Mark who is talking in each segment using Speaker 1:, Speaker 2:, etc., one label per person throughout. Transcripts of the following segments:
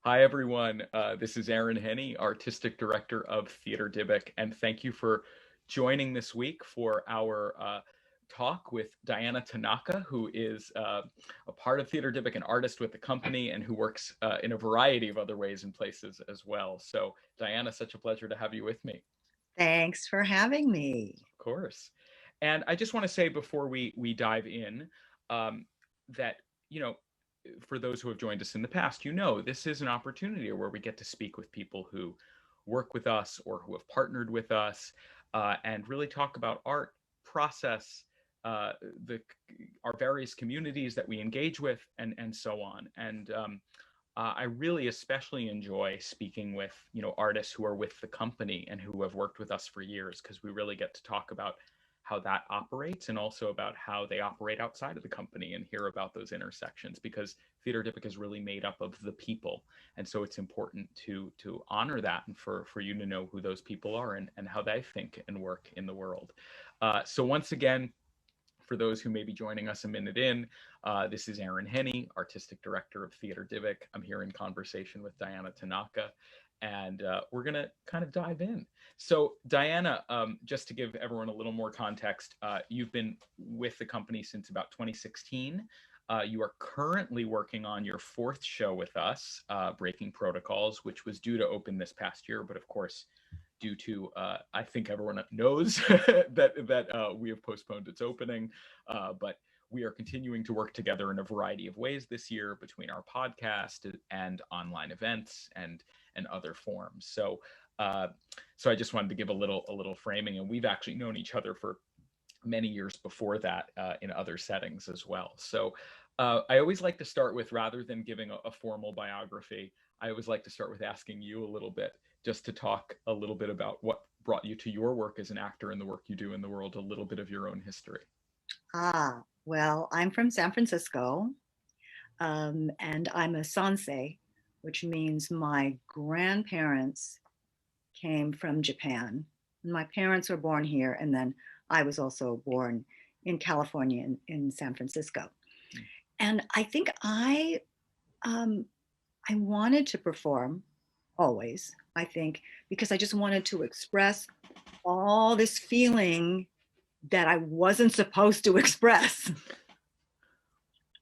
Speaker 1: Hi, everyone. This is Henne, Artistic Director of Theater Dybbuk, and thank you for joining this week for our talk with Diana Tanaka, who is a part of Theater Dybbuk, an artist with the company, and who works in a variety of other ways and places as well. So, Diana, such a pleasure to have you with me.
Speaker 2: Thanks for having me.
Speaker 1: Of course. And I just want to say before we dive in that, you know, for those who have joined us in the past, this is an opportunity where we get to speak with people who work with us or who have partnered with us and really talk about art, process, uh, the our various communities that we engage with, and so on. And I really especially enjoy speaking with artists who are with the company and who have worked with us for years, because we really get to talk about how that operates and also about how they operate outside of the company and hear about those intersections, because Theater Dybbuk is really made up of the people, and so it's important to honor that and for you to know who those people are and how they think and work in the world. So once again, for those who may be joining us a minute in, this is Henne, Artistic Director of Theater Dybbuk. I'm here in conversation with Diana Tanaka, and we're going to kind of dive in. So, Diana, just to give everyone a little more context, you've been with the company since about 2016. You are currently working on your fourth show with us, Breaking Protocols, which was due to open this past year, but of course, due to I think everyone knows that we have postponed its opening, but we are continuing to work together in a variety of ways this year between our podcast and online events and other forms. So I just wanted to give a little framing, and we've actually known each other for many years before that in other settings as well. So I always like to start with, rather than giving a formal biography, I always like to start with asking you a little bit, just to talk a little bit about what brought you to your work as an actor and the work you do in the world, a little bit of your own history.
Speaker 2: Well, I'm from San Francisco, and I'm a Sansei, which means my grandparents came from Japan. My parents were born here, and then I was also born in California in San Francisco. And I think um, I wanted to perform always, I think, because I just wanted to express all this feeling that I wasn't supposed to express.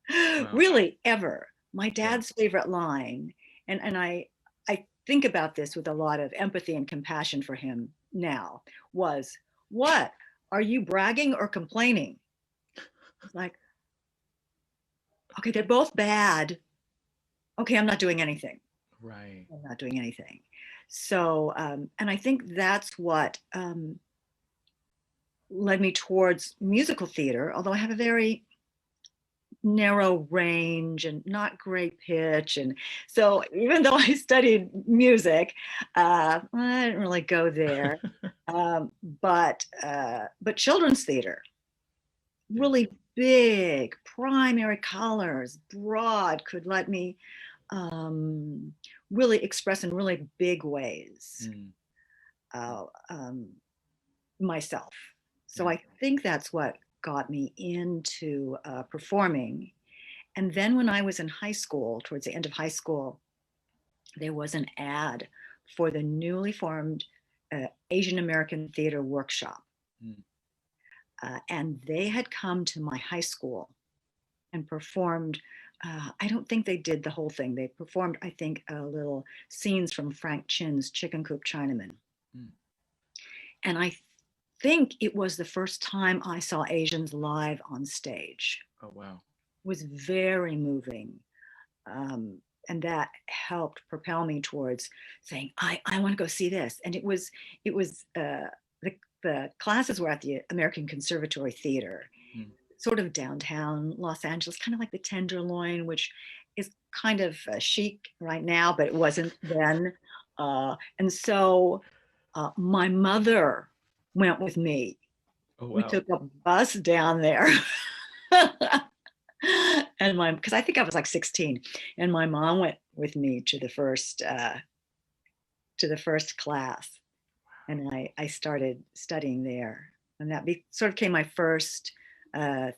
Speaker 1: Wow.
Speaker 2: Really, ever. My
Speaker 1: Yeah.
Speaker 2: dad's favorite line, and I think about this with a lot of empathy and compassion for him now, was, "What? Are you bragging or complaining?" It's like, okay, they're both bad. Okay, I'm not doing anything.
Speaker 1: Right.
Speaker 2: I'm not doing anything. So, and I think that's what led me towards musical theater, although I have a very narrow range and not great pitch. And so even though I studied music, I didn't really go there. But children's theater,
Speaker 1: Yeah.
Speaker 2: really big, primary colors, broad, could let me um, really express in really big ways
Speaker 1: Mm.
Speaker 2: uh, um, myself. So
Speaker 1: Yeah.
Speaker 2: I think that's what got me into performing. And then when I was in high school, towards the end of high school, there was an ad for the newly formed Asian American Theater Workshop.
Speaker 1: Mm.
Speaker 2: And they had come to my high school and performed. I don't think they did the whole thing. They performed, I think, little scenes from Frank Chin's Chicken Coop Chinaman.
Speaker 1: Mm.
Speaker 2: And I think it was the first time I saw Asians live on stage.
Speaker 1: Oh, wow.
Speaker 2: It was very moving. And that helped propel me towards saying, I want to go see this. And it was the classes were at the American Conservatory Theater,
Speaker 1: Mm.
Speaker 2: sort of downtown Los Angeles, kind of like the Tenderloin, which is kind of chic right now, but it wasn't then. And so my mother went with me.
Speaker 1: Oh,
Speaker 2: We
Speaker 1: wow.
Speaker 2: took a bus down there. And my because I think I was like 16, and my mom went with me to the first class, and I started studying there, and sort of became my first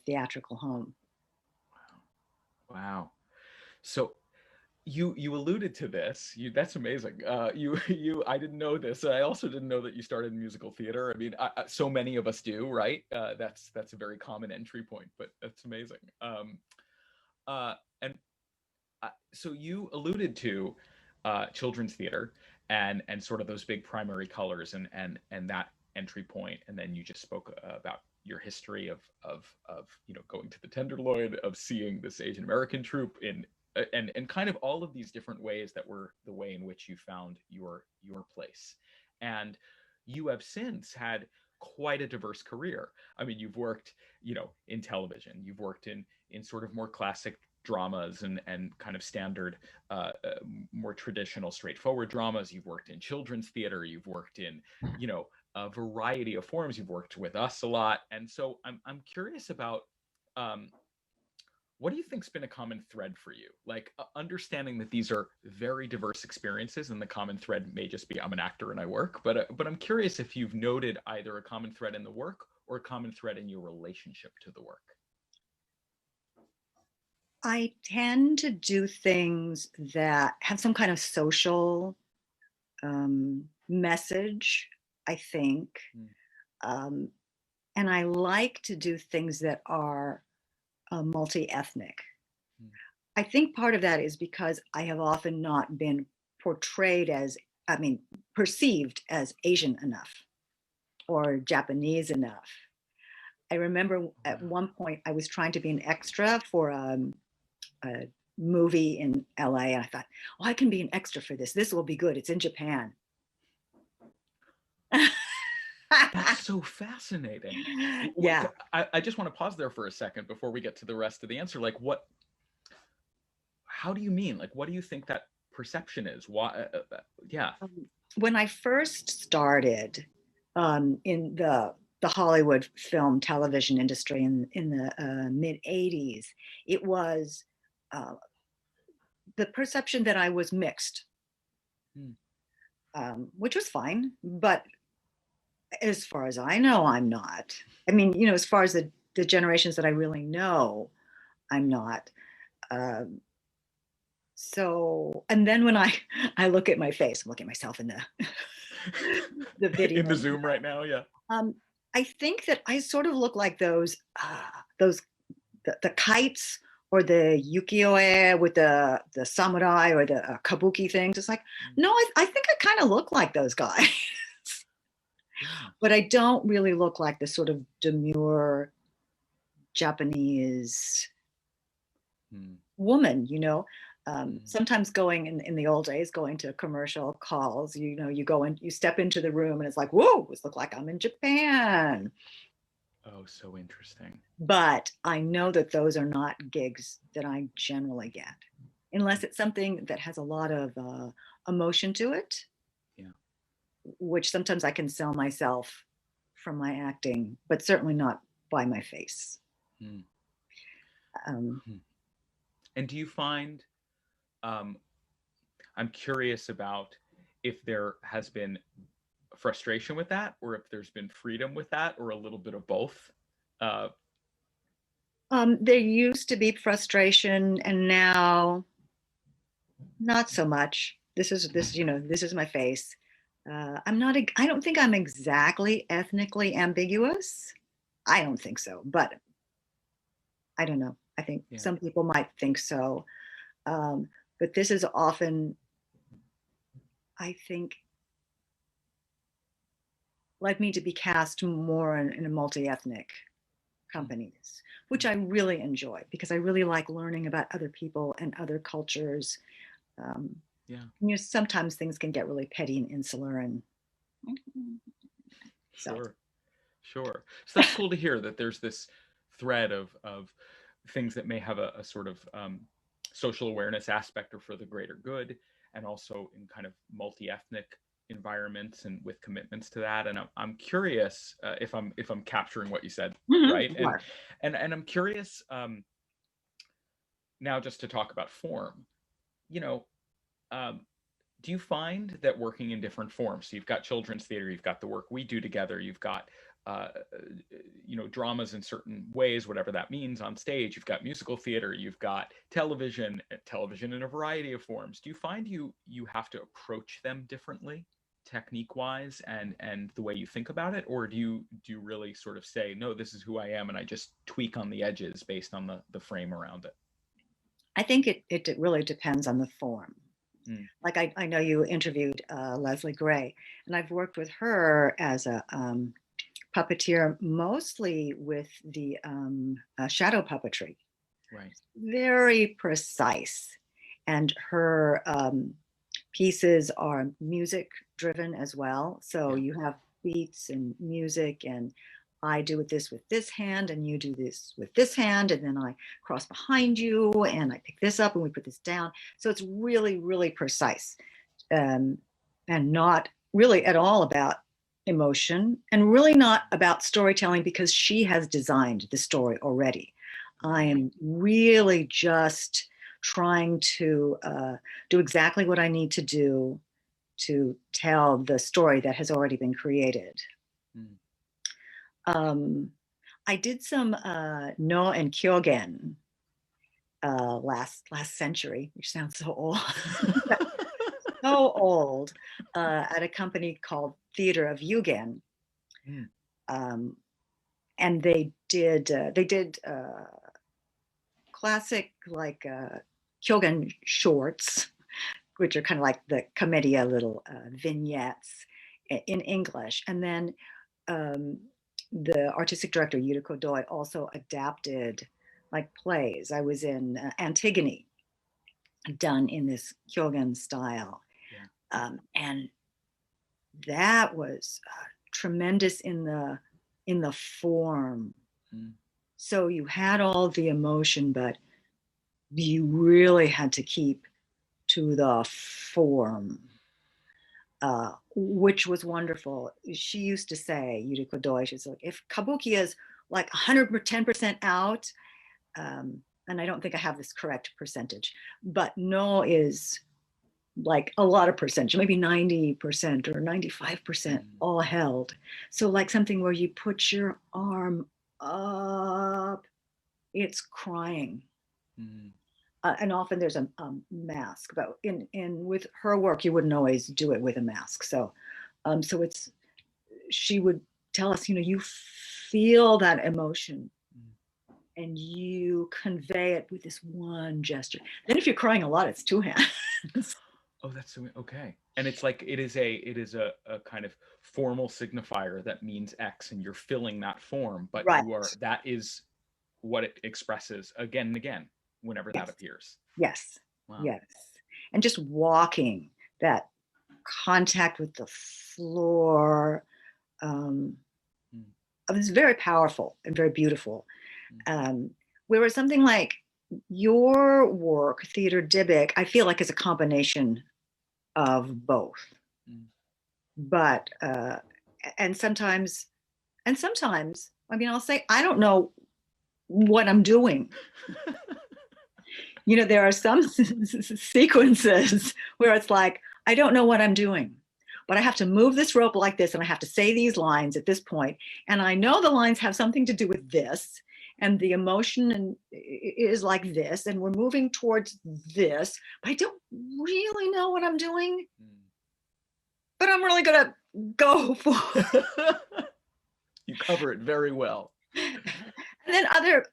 Speaker 2: theatrical home.
Speaker 1: Wow. So you alluded to this. That's amazing. You I didn't know this. I also didn't know that you started in musical theater. I mean, so many of us do, right? That's a very common entry point, but that's amazing. And so you alluded to children's theater and sort of those big primary colors and that entry point, and then you just spoke about your history of going to the Tenderloin, of seeing this Asian American troupe in and kind of all of these different ways that were the way in which you found your place. And you have since had quite a diverse career. I mean, you've worked, in television, you've worked in sort of more classic dramas and kind of standard, more traditional, straightforward dramas. You've worked in children's theater. You've worked in, a variety of forms. You've worked with us a lot, and so I'm curious about what do you think's been a common thread for you? Like, understanding that these are very diverse experiences, and the common thread may just be I'm an actor and I work. But I'm curious if you've noted either a common thread in the work or a common thread in your relationship to the work.
Speaker 2: I tend to do things that have some kind of social message, I think.
Speaker 1: Mm.
Speaker 2: Um, and I like to do things that are multi-ethnic.
Speaker 1: Mm.
Speaker 2: I think part of that is because I have often not been portrayed as, perceived as Asian enough or Japanese enough. I remember at one point I was trying to be an extra for a movie in LA, and I thought, oh, I can be an extra for this. This will be good. It's in Japan.
Speaker 1: That's so fascinating.
Speaker 2: Yeah.
Speaker 1: I just want to pause there for a second before we get to the rest of the answer. Like, how do you mean? Like, what do you think that perception is? Why? Yeah.
Speaker 2: When I first started in the Hollywood film television industry in the mid 80s, it was the perception that I was mixed, which was fine. But as far as I know, I'm not. I mean, as far as the generations that I really know, I'm not. So, and then when I look at my face, I'm looking at myself in the video
Speaker 1: in the Zoom right now, yeah.
Speaker 2: I think that I sort of look like those the kites or the ukiyo-e with the samurai or the kabuki things. It's like, no, I think I kind of look like those guys.
Speaker 1: Yeah.
Speaker 2: But I don't really look like the sort of demure Japanese woman, sometimes going in the old days, going to commercial calls, you go in, you step into the room and it's like, whoa, this look like I'm in Japan.
Speaker 1: Oh, so interesting.
Speaker 2: But I know that those are not gigs that I generally get, unless it's something that has a lot of emotion to it.
Speaker 1: Yeah.
Speaker 2: Which sometimes I can sell myself from my acting, but certainly not by my face.
Speaker 1: And do you find, I'm curious about if there has been frustration with that, or if there's been freedom with that, or a little bit of both?
Speaker 2: There used to be frustration, and now not so much. This is my face. I don't think I'm exactly ethnically ambiguous. I don't think so, but I don't know. I think some people might think so. But this is often, I think, led me to be cast more in a multi-ethnic companies, which I really enjoy because I really like learning about other people and other cultures. Sometimes things can get really petty and insular, and
Speaker 1: sure. So that's cool to hear that there's this thread of things that may have a sort of social awareness aspect or for the greater good, and also in kind of multi-ethnic environments and with commitments to that. And I'm curious if I'm capturing what you said, right? And I'm curious now just to talk about form. Do you find that working in different forms, so you've got children's theater, you've got the work we do together, you've got uh, dramas in certain ways, whatever that means, on stage. You've got musical theater, you've got television in a variety of forms. Do you find you have to approach them differently, technique wise, and the way you think about it, or do you really sort of say, no, this is who I am, and I just tweak on the edges based on the frame around it?
Speaker 2: I think it really depends on the form.
Speaker 1: Mm,
Speaker 2: Like I know you interviewed Leslie Gray, and I've worked with her as a puppeteer, mostly with the shadow puppetry.
Speaker 1: right.
Speaker 2: Very precise. And her pieces are music driven as well. So
Speaker 1: Yeah.
Speaker 2: you have beats and music, and I do this with this hand, and you do this with this hand, and then I cross behind you, and I pick this up, and we put this down. So it's really, really precise, um, and not really at all about emotion, and really not about storytelling because she has designed the story already. I
Speaker 1: Right.
Speaker 2: am really just trying to do exactly what I need to do to tell the story that has already been created.
Speaker 1: Mm.
Speaker 2: Um, I did some No and Kyogen last century, which sounds so old, so old, at a company called Theater of Yugen,
Speaker 1: Mm.
Speaker 2: um, and they did classic like Kyogen shorts, which are kind of like the commedia little vignettes in English. And then um, the artistic director, Yuriko Doi, also adapted like plays. I was in Antigone, done in this Kyogen style.
Speaker 1: Yeah.
Speaker 2: And that was tremendous in the form.
Speaker 1: Mm.
Speaker 2: So you had all the emotion, but you really had to keep to the form, which was wonderful. She used to say, Yuriko Doi, she's like, if kabuki is like 110% out, and I don't think I have this correct percentage, but no is like a lot of percentage, maybe 90% or 95%
Speaker 1: Mm.
Speaker 2: all held. So like something where you put your arm up, it's crying.
Speaker 1: Mm.
Speaker 2: And often there's a mask, but in with her work, you wouldn't always do it with a mask. So it's she would tell us, you feel that emotion
Speaker 1: Mm.
Speaker 2: and you convey it with this one gesture. Then if you're crying a lot, it's two hands.
Speaker 1: Oh, that's okay. And it's like it is a kind of formal signifier that means X, and you're filling that form, but
Speaker 2: Right.
Speaker 1: that is what it expresses again and again whenever that
Speaker 2: Yes.
Speaker 1: appears.
Speaker 2: Yes.
Speaker 1: Wow.
Speaker 2: Yes. And just walking, that contact with the floor. Um,
Speaker 1: Mm.
Speaker 2: it's very powerful and very beautiful.
Speaker 1: Mm.
Speaker 2: Whereas something like your work, Theater Dybbuk, I feel like is a combination of both.
Speaker 1: Mm.
Speaker 2: But and sometimes, I mean, I'll say I don't know what I'm doing. There are some sequences where it's like I don't know what I'm doing, but I have to move this rope like this, and I have to say these lines at this point, and I know the lines have something to do with this, and the emotion is like this, and we're moving towards this, but I don't really know what I'm doing, but I'm really gonna go for
Speaker 1: Mm. You cover it very well.
Speaker 2: and then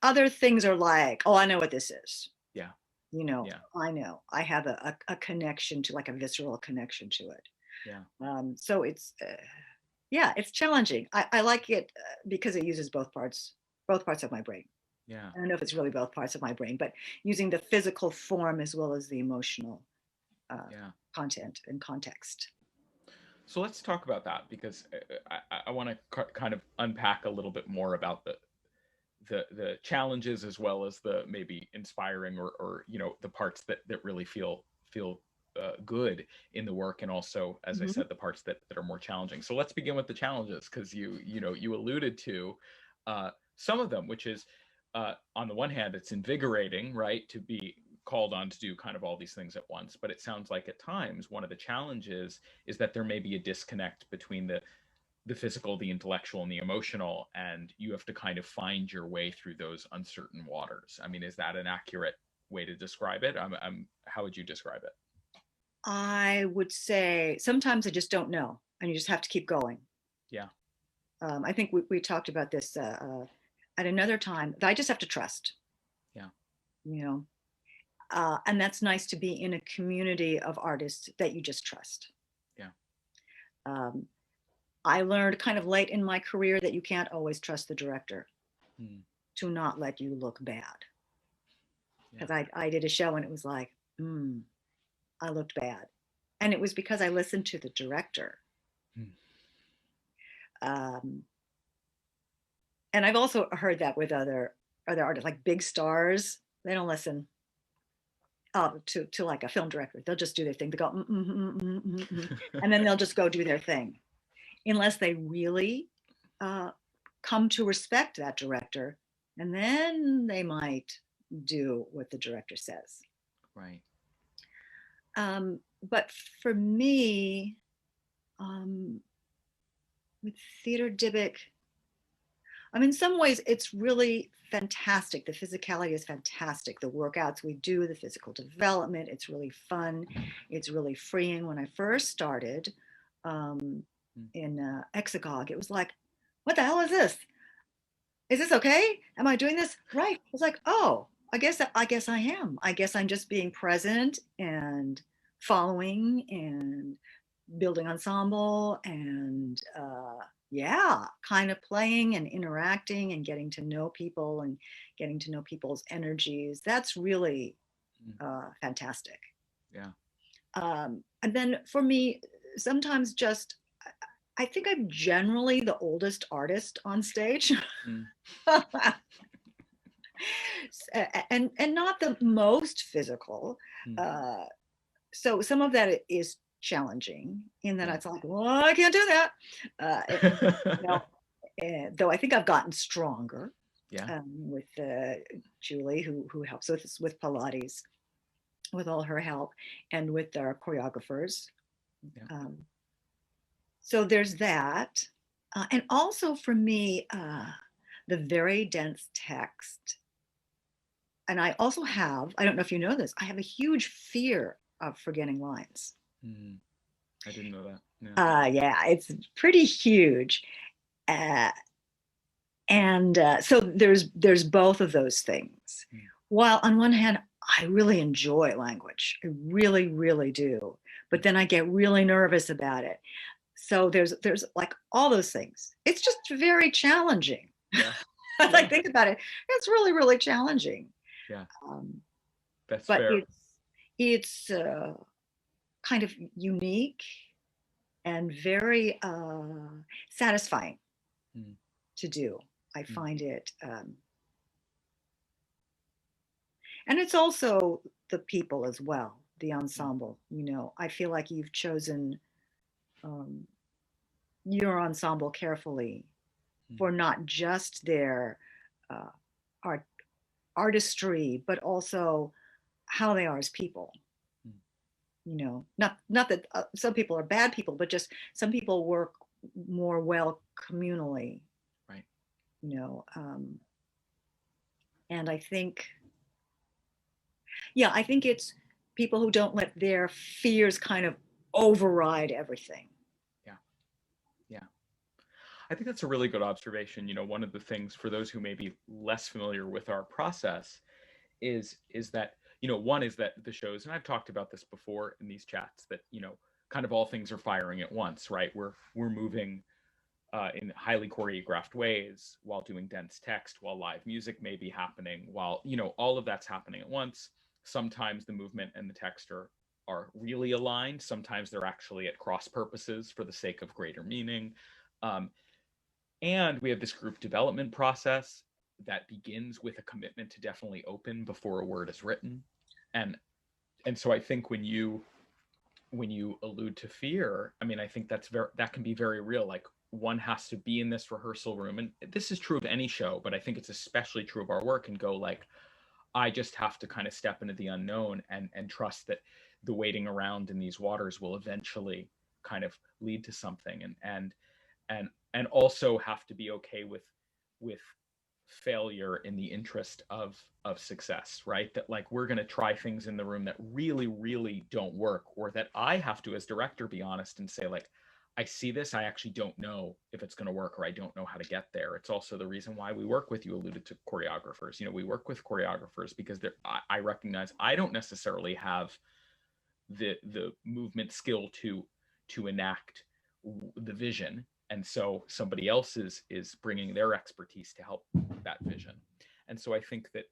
Speaker 2: other things are like, oh, I know what this is.
Speaker 1: Yeah. Yeah.
Speaker 2: I know I have a connection to, like, a visceral connection to it.
Speaker 1: Yeah.
Speaker 2: So it's yeah, it's challenging. I like it because it uses both parts of my brain.
Speaker 1: Yeah.
Speaker 2: I don't know if it's really both parts of my brain, but using the physical form as well as the emotional
Speaker 1: Yeah.
Speaker 2: content and context.
Speaker 1: So let's talk about that, because I want to kind of unpack a little bit more about the challenges, as well as the maybe inspiring, or the parts that really feel good in the work, and also, as I
Speaker 2: Mhm.
Speaker 1: said, the parts that are more challenging. So let's begin with the challenges, because you alluded to some of them, which is, on the one hand, it's invigorating, right, to be called on to do kind of all these things at once. But it sounds like at times one of the challenges is that there may be a disconnect between the physical, the intellectual, and the emotional, and you have to kind of find your way through those uncertain waters. I mean, is that an accurate way to describe it? How would you describe it?
Speaker 2: I would say sometimes I just don't know, and you just have to keep going.
Speaker 1: Yeah.
Speaker 2: I think we talked about this at another time. I just have to trust,
Speaker 1: Yeah.
Speaker 2: you know, and that's nice to be in a community of artists that you just trust.
Speaker 1: Yeah.
Speaker 2: Um, I learned kind of late in my career that you can't always trust the director
Speaker 1: Mm.
Speaker 2: to not let you look bad.
Speaker 1: Yeah.
Speaker 2: Because I did a show and it was like, I looked bad. And it was because I listened to the director.
Speaker 1: Mm.
Speaker 2: Um, and I've also heard that with other artists, like big stars. They don't listen to like a film director. They'll just do their thing. They go, and then they'll just go do their thing, unless they really come to respect that director, and then they might do what the director says.
Speaker 1: Right.
Speaker 2: But for me, with theater dybbuk, in some ways, it's really fantastic. The physicality is fantastic. The workouts we do, the physical development, it's really fun. It's really freeing. When I first started in Exegog, it was like, what the hell is this? Is this okay? Am I doing this right? It's like, oh, I guess I am. I guess I'm just being present and following and building ensemble and yeah, kind of playing and interacting and getting to know people and getting to know people's energies. That's really fantastic.
Speaker 1: Yeah.
Speaker 2: And then for me, sometimes just I think I'm generally the oldest artist on stage.
Speaker 1: Mm.
Speaker 2: And not the most physical.
Speaker 1: Mm.
Speaker 2: So some of that is challenging in that
Speaker 1: Yeah.
Speaker 2: it's like, well, I can't do that. You know, though I think I've gotten stronger
Speaker 1: Yeah.
Speaker 2: with Julie, who helps with Pilates, with all her help, and with our choreographers.
Speaker 1: Yeah.
Speaker 2: So there's that. And also for me, the very dense text. And I also have, I don't know if you know this, I have a huge fear of forgetting lines.
Speaker 1: Mm. I didn't know that. Yeah.
Speaker 2: Yeah, it's pretty huge. Uh, and so there's both of those things.
Speaker 1: Mm.
Speaker 2: While on one hand, I really enjoy language. I really, really do. But then I get really nervous about it. So there's like all those things. It's just very challenging.
Speaker 1: Yeah.
Speaker 2: As I think about it, it's really, really challenging.
Speaker 1: Yeah.
Speaker 2: Um,
Speaker 1: That's
Speaker 2: but
Speaker 1: fair.
Speaker 2: it's kind of unique and very satisfying to do. I find it, and it's also the people as well, the ensemble. You know, I feel like you've chosen your ensemble carefully for not just their art artistry, but also how they are as people. You know, not that some people are bad people, but just some people work more well communally.
Speaker 1: Right.
Speaker 2: You know, and I think, yeah, I think it's people who don't let their fears kind of override everything.
Speaker 1: Yeah. Yeah. I think that's a really good observation. You know, one of the things for those who may be less familiar with our process is that, you know, one is that the shows, and I've talked about this before in these chats, that, you know, kind of all things are firing at once, right? We're moving in highly choreographed ways while doing dense text, while live music may be happening, while, you know, all of that's happening at once. Sometimes the movement and the text are really aligned. Sometimes they're actually at cross purposes for the sake of greater meaning. Um, and we have this group development process that begins with a commitment to definitely open before a word is written. And so I think when you allude to fear, I mean, I think that can be very real. Like, one has to be in this rehearsal room, and this is true of any show, but I think it's especially true of our work, and go like, I just have to kind of step into the unknown and trust that the waiting around in these waters will eventually kind of lead to something. And and also have to be okay with failure in the interest of success, right? That like we're going to try things in the room that really don't work, or that I have to as director be honest and say like, I see this, I actually don't know if it's going to work, or I don't know how to get there. It's also the reason why we work with, you alluded to choreographers, we work with choreographers because I recognize I don't necessarily have the movement skill to enact the vision, and so somebody else is bringing their expertise to help that vision. And so I think that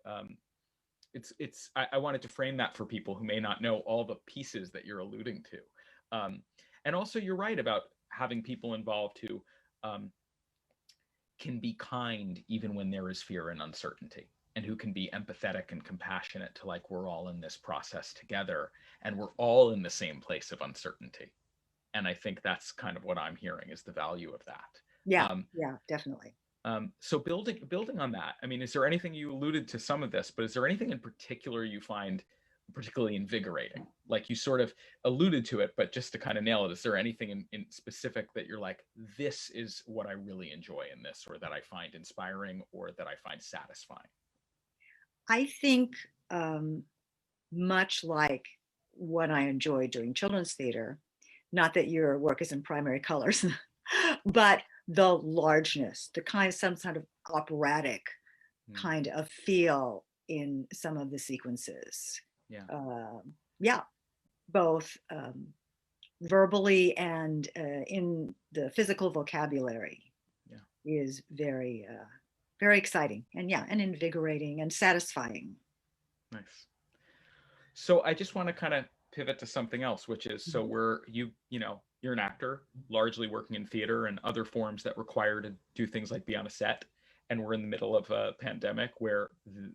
Speaker 1: I wanted to frame that for people who may not know all the pieces that you're alluding to. And also you're right about having people involved who can be kind even when there is fear and uncertainty, and who can be empathetic and compassionate to like, we're all in this process together and we're all in the same place of uncertainty. And I think that's kind of what I'm hearing is the value of that.
Speaker 2: Yeah, yeah, definitely.
Speaker 1: So building on that, I mean, is there anything, you alluded to some of this, but is there anything in particular you find particularly invigorating? Like you sort of alluded to it, but just to kind of nail it, is there anything in specific that you're like, this is what I really enjoy in this, or that I find inspiring, or that I find satisfying?
Speaker 2: I think much like what I enjoy doing children's theater, not that your work is in primary colors, but the largeness, the kind of some sort of operatic kind of feel in some of the sequences.
Speaker 1: Yeah.
Speaker 2: Yeah, both verbally and in the physical vocabulary.
Speaker 1: Yeah.
Speaker 2: Is very, very exciting, and yeah, and invigorating and satisfying.
Speaker 1: Nice. So I just want to kind of pivot to something else, which is, so you're an actor, largely working in theater and other forms that require to do things like be on a set. And we're in the middle of a pandemic where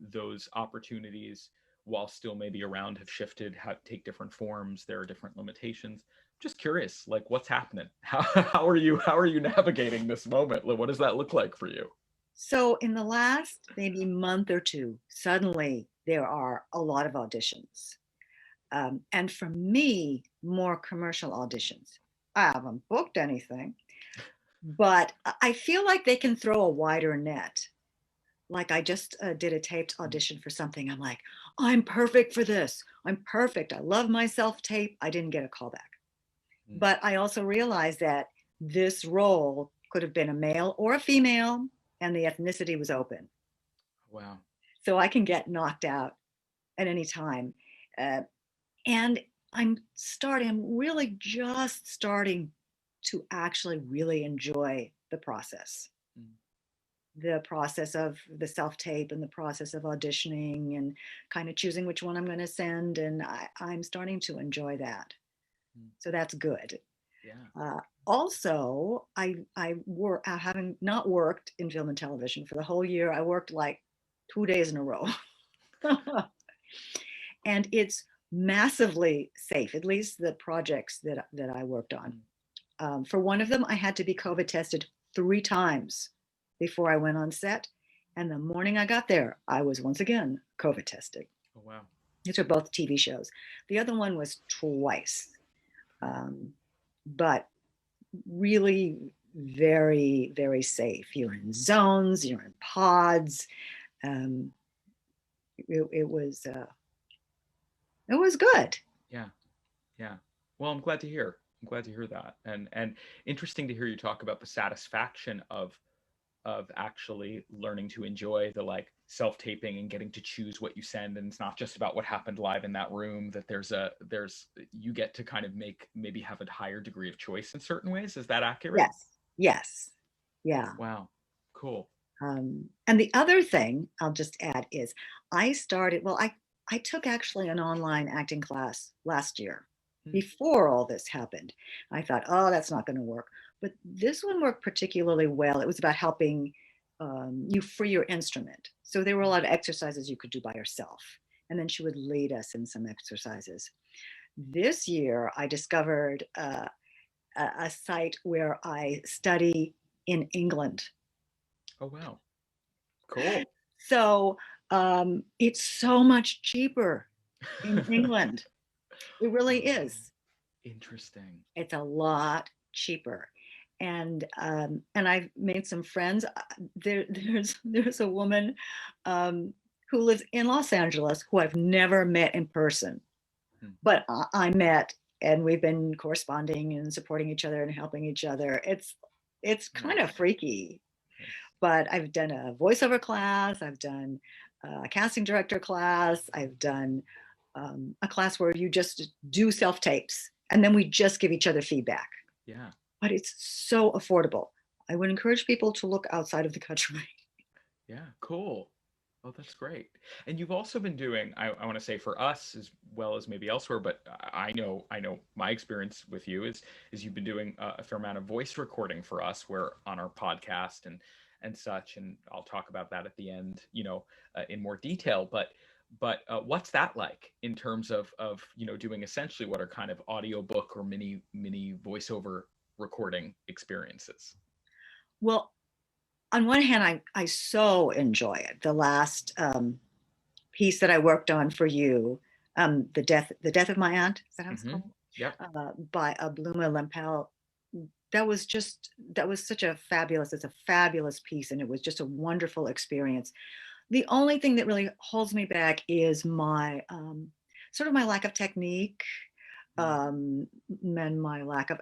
Speaker 1: those opportunities, while still maybe around, have shifted, take different forms. There are different limitations. Just curious, like what's happening? How are you navigating this moment? What does that look like for you?
Speaker 2: So in the last maybe month or two, suddenly there are a lot of auditions. And for me, more commercial auditions. I haven't booked anything, but I feel like they can throw a wider net. Like I just did a taped audition for something. I'm like, I'm perfect for this. I'm perfect. I love my self tape. I didn't get a call back. But I also realized that this role could have been a male or a female, and the ethnicity was open.
Speaker 1: Wow.
Speaker 2: So I can get knocked out at any time. And I'm really just starting to actually really enjoy the process. The process of the self tape and the process of auditioning and kind of choosing which one I'm going to send. And I'm starting to enjoy that. So that's good.
Speaker 1: Yeah.
Speaker 2: Also, having not worked in film and television for the whole year, I worked like 2 days in a row. And it's massively safe, at least the projects that I worked on. For one of them, I had to be COVID tested 3 times before I went on set. And the morning I got there, I was once again COVID tested.
Speaker 1: Oh, wow.
Speaker 2: These are both TV shows. The other one was twice. But really very, very safe. You're in zones, you're in pods. It was good.
Speaker 1: Yeah. Yeah. Well, I'm glad to hear. I'm glad to hear that. And interesting to hear you talk about the satisfaction of actually learning to enjoy the like self-taping and getting to choose what you send. And it's not just about what happened live in that room, that you get to kind of maybe have a higher degree of choice in certain ways. Is that accurate?
Speaker 2: Yes. Yeah.
Speaker 1: Wow. Cool.
Speaker 2: And the other thing I'll just add is I took actually an online acting class last year before all this happened. I thought, oh, that's not going to work. But this one worked particularly well. It was about helping you free your instrument. So there were a lot of exercises you could do by yourself. And then she would lead us in some exercises. This year, I discovered a site where I study in England.
Speaker 1: Oh, wow. Cool.
Speaker 2: So it's so much cheaper in England. It really is.
Speaker 1: Interesting.
Speaker 2: It's a lot cheaper. and I've made some friends. There's a woman who lives in Los Angeles who I've never met in person,
Speaker 1: Mhm.
Speaker 2: but I met, and we've been corresponding and supporting each other and helping each other. It's kind of
Speaker 1: Nice.
Speaker 2: freaky,
Speaker 1: Nice.
Speaker 2: but I've done a voiceover class, I've done a casting director class, I've done a class where you just do self tapes and then we just give each other feedback.
Speaker 1: Yeah.
Speaker 2: But it's so affordable. I would encourage people to look outside of the country.
Speaker 1: Yeah. Cool. Oh, that's great. And you've also been doing, I want to say for us as well as maybe elsewhere, but I know my experience with you is you've been doing a fair amount of voice recording for us where on our podcast and such, and I'll talk about that at the end, in more detail. But what's that like in terms of doing essentially what are kind of audiobook or mini voiceover recording experiences?
Speaker 2: Well, on one hand, I so enjoy it. The last piece that I worked on for you, the death of my aunt, is that how it's
Speaker 1: Hmm.
Speaker 2: called?
Speaker 1: Yep.
Speaker 2: By Bluma Lempel. That was such a fabulous, it's a fabulous piece, and it was just a wonderful experience. The only thing that really holds me back is my sort of my lack of technique, um, and my lack of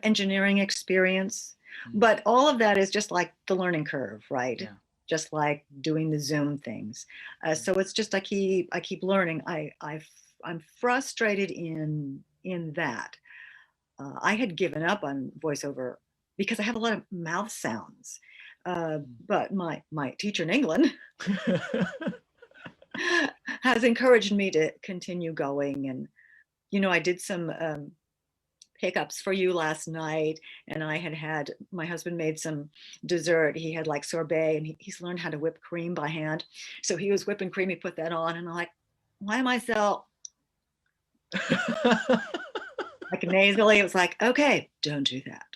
Speaker 2: engineering experience.
Speaker 1: Mm-hmm.
Speaker 2: But all of that is just like the learning curve, right?
Speaker 1: Yeah.
Speaker 2: Just like doing the Zoom things.
Speaker 1: Yeah.
Speaker 2: So it's just I keep learning. I'm frustrated in that. I had given up on voiceover because I have a lot of mouth sounds. But my teacher in England has encouraged me to continue going. And I did some pickups for you last night, and I had my husband made some dessert. He had like sorbet, and he's learned how to whip cream by hand. So he was whipping cream. He put that on, and I'm like, why am I so like nasally? It was like, okay, don't do that.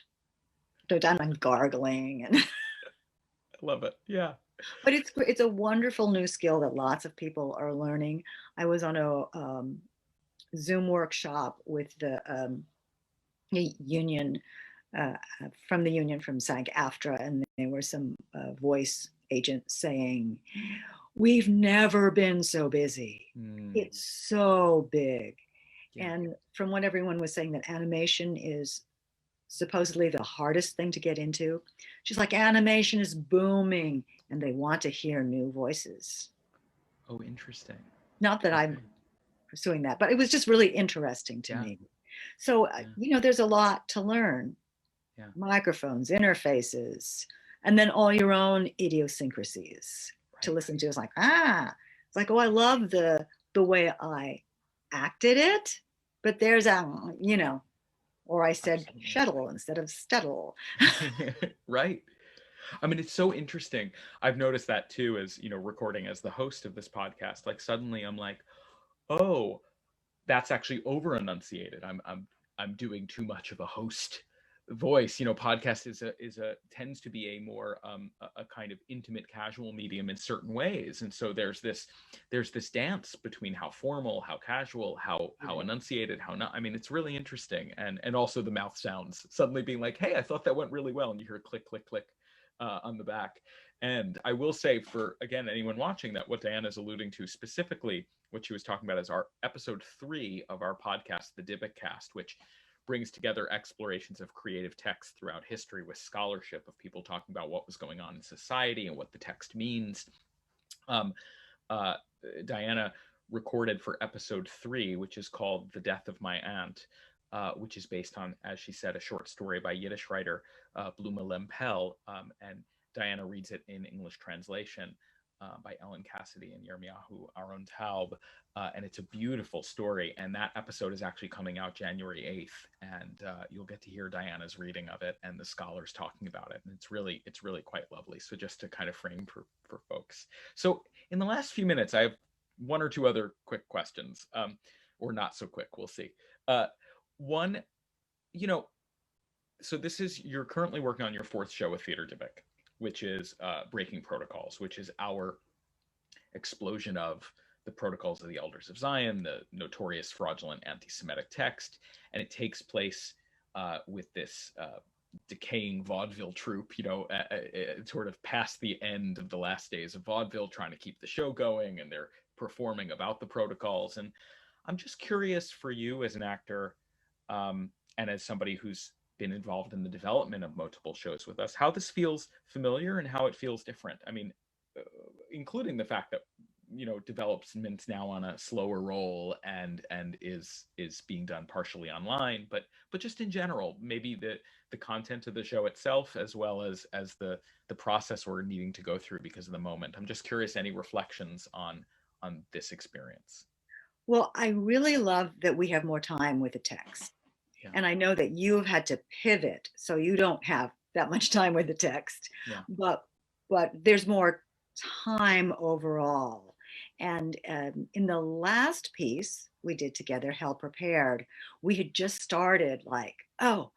Speaker 2: Don't. I'm gargling, and
Speaker 1: Love it. Yeah.
Speaker 2: but it's a wonderful new skill that lots of people are learning. I was on a Zoom workshop with the union uh, from the union from SAG-AFTRA, and there were some voice agents saying, "We've never been so busy.
Speaker 1: Mm,
Speaker 2: It's so big."
Speaker 1: yeah.
Speaker 2: And from what everyone was saying, that animation is supposedly the hardest thing to get into. She's like, animation is booming, and they want to hear new voices.
Speaker 1: Oh, interesting.
Speaker 2: Not that I'm
Speaker 1: Okay.
Speaker 2: pursuing that, but it was just really interesting to
Speaker 1: Yeah.
Speaker 2: me. So,
Speaker 1: Yeah.
Speaker 2: there's a lot to learn:
Speaker 1: Yeah.
Speaker 2: microphones, interfaces, and then all your own idiosyncrasies to
Speaker 1: Right.
Speaker 2: listen to. It's like, it's like, oh, I love the way I acted it, but there's or I said
Speaker 1: Absolutely.
Speaker 2: shuttle instead of stuttle.
Speaker 1: Right. I mean, it's so interesting. I've noticed that too, as recording as the host of this podcast. Like suddenly, I'm like, oh, that's actually over enunciated. I'm doing too much of a host voice. Podcast is a tends to be a more a kind of intimate casual medium in certain ways. And so there's this dance between how formal, how casual, how
Speaker 2: Right.
Speaker 1: enunciated, how not. I mean, it's really interesting. And also the mouth sounds suddenly being like, hey, I thought that went really well, and you hear click click click on the back. And I will say, for again anyone watching, that what Diana's alluding to specifically, what she was talking about, is our episode 3 of our podcast, the Dybbuk Cast, which brings together explorations of creative text throughout history with scholarship of people talking about what was going on in society and what the text means. Um, uh, Diana recorded for episode 3, which is called "The Death of My Aunt," which is based on, as she said, a short story by Yiddish writer Bluma Lempel, and Diana reads it in English translation by Ellen Cassidy and Yirmiyahu Aron Taub, and it's a beautiful story. And that episode is actually coming out January 8th, and you'll get to hear Diana's reading of it and the scholars talking about it, and it's really quite lovely. So just to kind of frame for folks. So in the last few minutes, I have one or two other quick questions, or not so quick. We'll see. Uh, one, you know, so you're currently working on your 4th show with Theater Dybbuk, which is Breaking Protocols, which is our explosion of the Protocols of the Elders of Zion, the notorious fraudulent anti-Semitic text, and it takes place with this decaying vaudeville troupe, sort of past the end of the last days of vaudeville, trying to keep the show going, and they're performing about the protocols. And I'm just curious for you as an actor, and as somebody who's been involved in the development of multiple shows with us, how this feels familiar and how it feels different. I mean, including the fact that development's now on a slower roll and is being done partially online, but just in general, maybe the content of the show itself, as well as the process we're needing to go through because of the moment. I'm just curious, any reflections on this experience?
Speaker 2: Well, I really love that we have more time with the text.
Speaker 1: Yeah.
Speaker 2: And I know that you've had to pivot, so you don't have that much time with the text.
Speaker 1: Yeah.
Speaker 2: But there's more time overall. And in the last piece we did together, Hell Prepared, we had just started like, oh,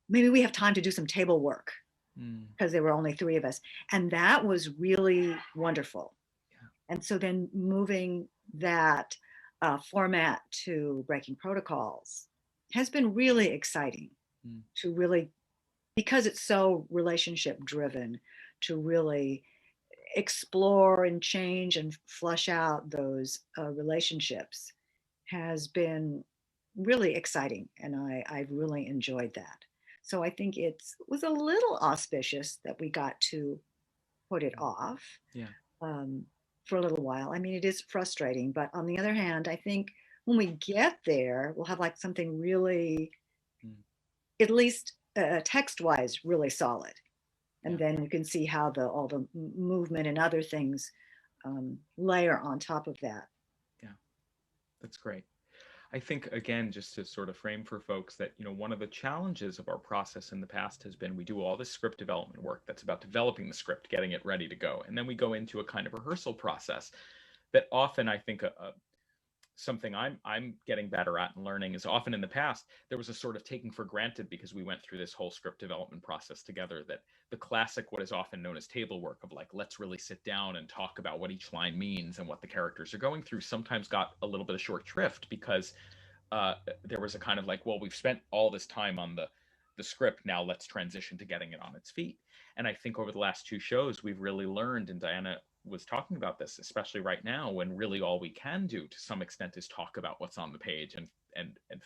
Speaker 2: maybe we have time to do some table work because there were only three of us. And that was really wonderful.
Speaker 1: Yeah.
Speaker 2: And so then moving that format to Breaking Protocols has been really exciting to really, because it's so relationship driven, to really explore and change and flush out those relationships has been really exciting. And I've really enjoyed that. So I think it was a little auspicious that we got to put it off.
Speaker 1: Yeah.
Speaker 2: For a little while. I mean, it is frustrating, but on the other hand, I think when we get there, we'll have like something really, at least text-wise, really solid. And then you can see how all the movement and other things layer on top of that.
Speaker 1: Yeah, that's great. I think, again, just to sort of frame for folks that, one of the challenges of our process in the past has been we do all this script development work that's about developing the script, getting it ready to go. And then we go into a kind of rehearsal process that often, I think, something I'm getting better at and learning is often in the past, there was a sort of taking for granted because we went through this whole script development process together, that the classic, what is often known as table work of like, let's really sit down and talk about what each line means and what the characters are going through, sometimes got a little bit of short shrift because there was a kind of like, well, we've spent all this time on the script, now let's transition to getting it on its feet. And I think over the last two shows, we've really learned, and Diana was talking about this, especially right now, when really all we can do to some extent is talk about what's on the page and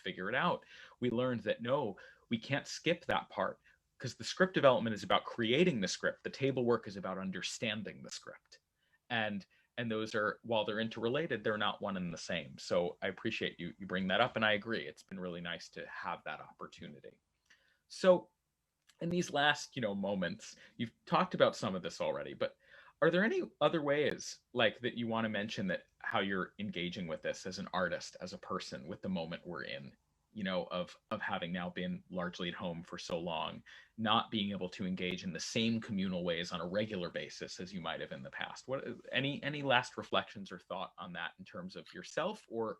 Speaker 1: figure it out. We learned that no, we can't skip that part because the script development is about creating the script. The table work is about understanding the script. And those are, while they're interrelated, they're not one and the same. So I appreciate you bring that up, and I agree. It's been really nice to have that opportunity. So in these last, moments, you've talked about some of this already, but are there any other ways like that you want to mention that how you're engaging with this as an artist, as a person, with the moment we're in, of having now been largely at home for so long, not being able to engage in the same communal ways on a regular basis as you might have in the past? What any last reflections or thought on that in terms of yourself or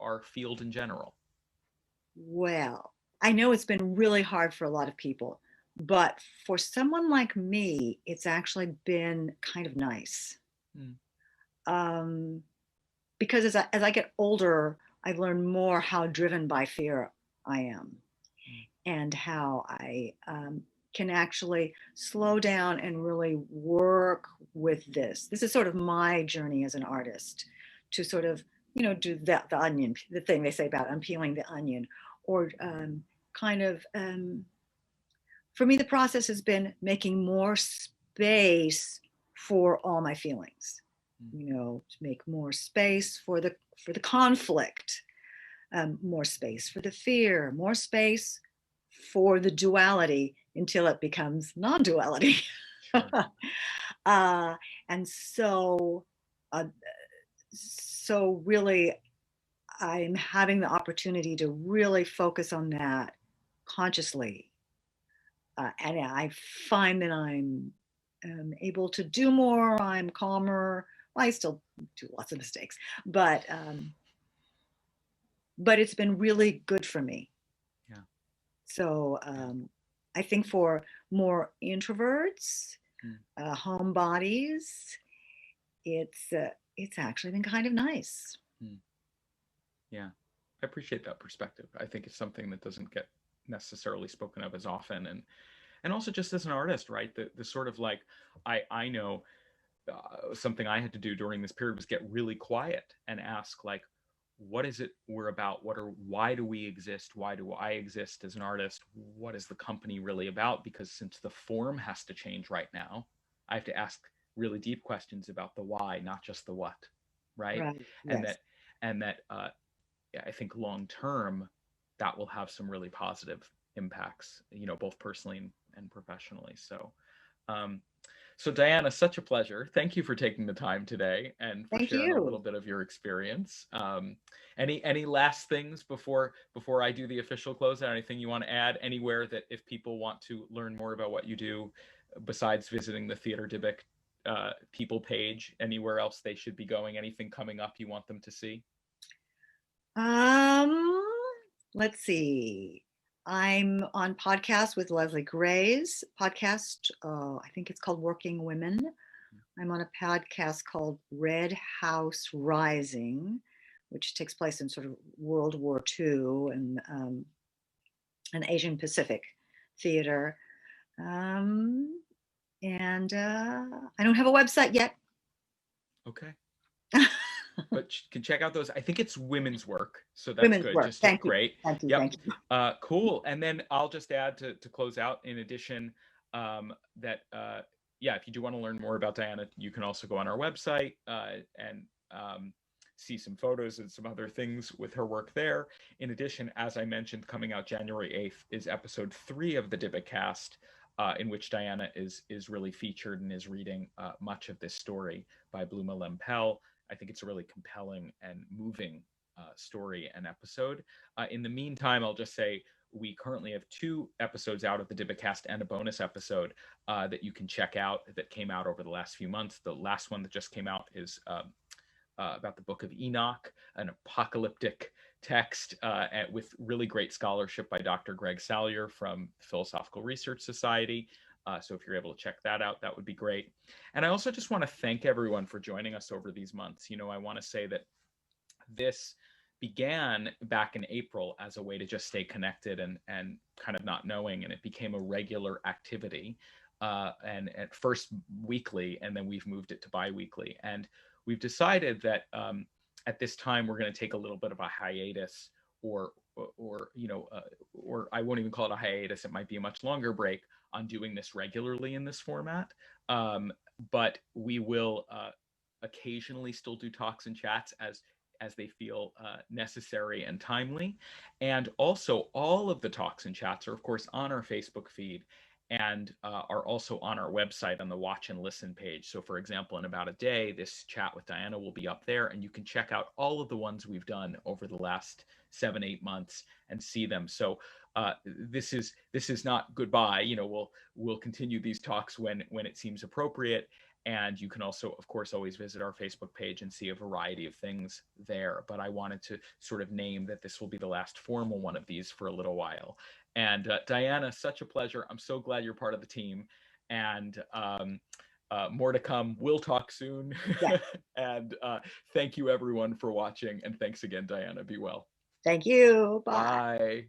Speaker 1: our field in general?
Speaker 2: Well, I know it's been really hard for a lot of people, but for someone like me, it's actually been kind of nice. Because as I get older, I've learned more how driven by fear I am and how I can actually slow down and really work with this. This is sort of my journey as an artist to sort of, do the onion, the thing they say about unpeeling the onion, or kind of, for me, the process has been making more space for all my feelings, to make more space for the conflict, more space for the fear, more space for the duality until it becomes non-duality. Sure. And so really, I'm having the opportunity to really focus on that consciously. And I find that I'm able to do more, I'm calmer. Well, I still do lots of mistakes, but it's been really good for me.
Speaker 1: Yeah.
Speaker 2: So I think for more introverts, homebodies, it's actually been kind of nice.
Speaker 1: Yeah, I appreciate that perspective. I think it's something that doesn't get necessarily spoken of as often. And also just as an artist, right? The sort of like, I know something I had to do during this period was get really quiet and ask, like, what is it we're about? Why do we exist? Why do I exist as an artist? What is the company really about? Because since the form has to change right now, I have to ask really deep questions about the why, not just the what, right?
Speaker 2: Right.
Speaker 1: And
Speaker 2: Yes.
Speaker 1: that yeah, I think long term that will have some really positive impacts, both personally and professionally. Um, so Diana, such a pleasure. Thank you for taking the time today and for
Speaker 2: Thank
Speaker 1: sharing a
Speaker 2: you.
Speaker 1: little bit of your experience. Any last things before I do the official closeout? Anything you want to add? Anywhere that if people want to learn more about what you do, besides visiting the Theater Dybbuk people page, anywhere else they should be going? Anything coming up you want them to see?
Speaker 2: Um, let's see. I'm on podcast with Leslie Gray's podcast. I think it's called Working Women. I'm on a podcast called Red House Rising, which takes place in sort of World War II and an Asian Pacific theater. Um, and I don't have a website yet.
Speaker 1: Okay. But you can check out those. I think it's women's work, so that's
Speaker 2: Women's
Speaker 1: good.
Speaker 2: work.
Speaker 1: Just
Speaker 2: Thank you.
Speaker 1: great.
Speaker 2: Thank you.
Speaker 1: Yep.
Speaker 2: Thank you.
Speaker 1: Cool. And then I'll just add to close out. In addition, that yeah, if you do want to learn more about Diana, you can also go on our website and see some photos and some other things with her work there. In addition, as I mentioned, coming out January 8th is episode 3 of the Dybbuk cast. In which Diana is really featured and is reading much of this story by Bluma Lempel. I think it's a really compelling and moving story and episode. In the meantime, I'll just say we currently have 2 episodes out of the Dybbuk and a bonus episode that you can check out that came out over the last few months. The last one that just came out is about the Book of Enoch, an apocalyptic text with really great scholarship by Dr. Greg Salyer from the Philosophical Research Society. So if you're able to check that out, that would be great. And I also just want to thank everyone for joining us over these months. I want to say that this began back in April as a way to just stay connected and kind of not knowing, and it became a regular activity. And at first weekly, and then we've moved it to bi-weekly. And we've decided that at this time we're going to take a little bit of a hiatus, or or I won't even call it a hiatus. It might be a much longer break on doing this regularly in this format. But we will occasionally still do talks and chats as they feel necessary and timely. And also, all of the talks and chats are, of course, on our Facebook feed and are also on our website on the watch and listen page. So, for example, in about a day, this chat with Diana will be up there, and you can check out all of the ones we've done over the last 7-8 months and see them. So this is not goodbye. We'll continue these talks when it seems appropriate. And you can also, of course, always visit our Facebook page and see a variety of things there. But I wanted to sort of name that this will be the last formal one of these for a little while. And Diana, such a pleasure. I'm so glad you're part of the team. And more to come. We'll talk soon.
Speaker 2: Yeah.
Speaker 1: And thank you, everyone, for watching. And thanks again, Diana. Be well.
Speaker 2: Thank you. Bye.
Speaker 1: Bye.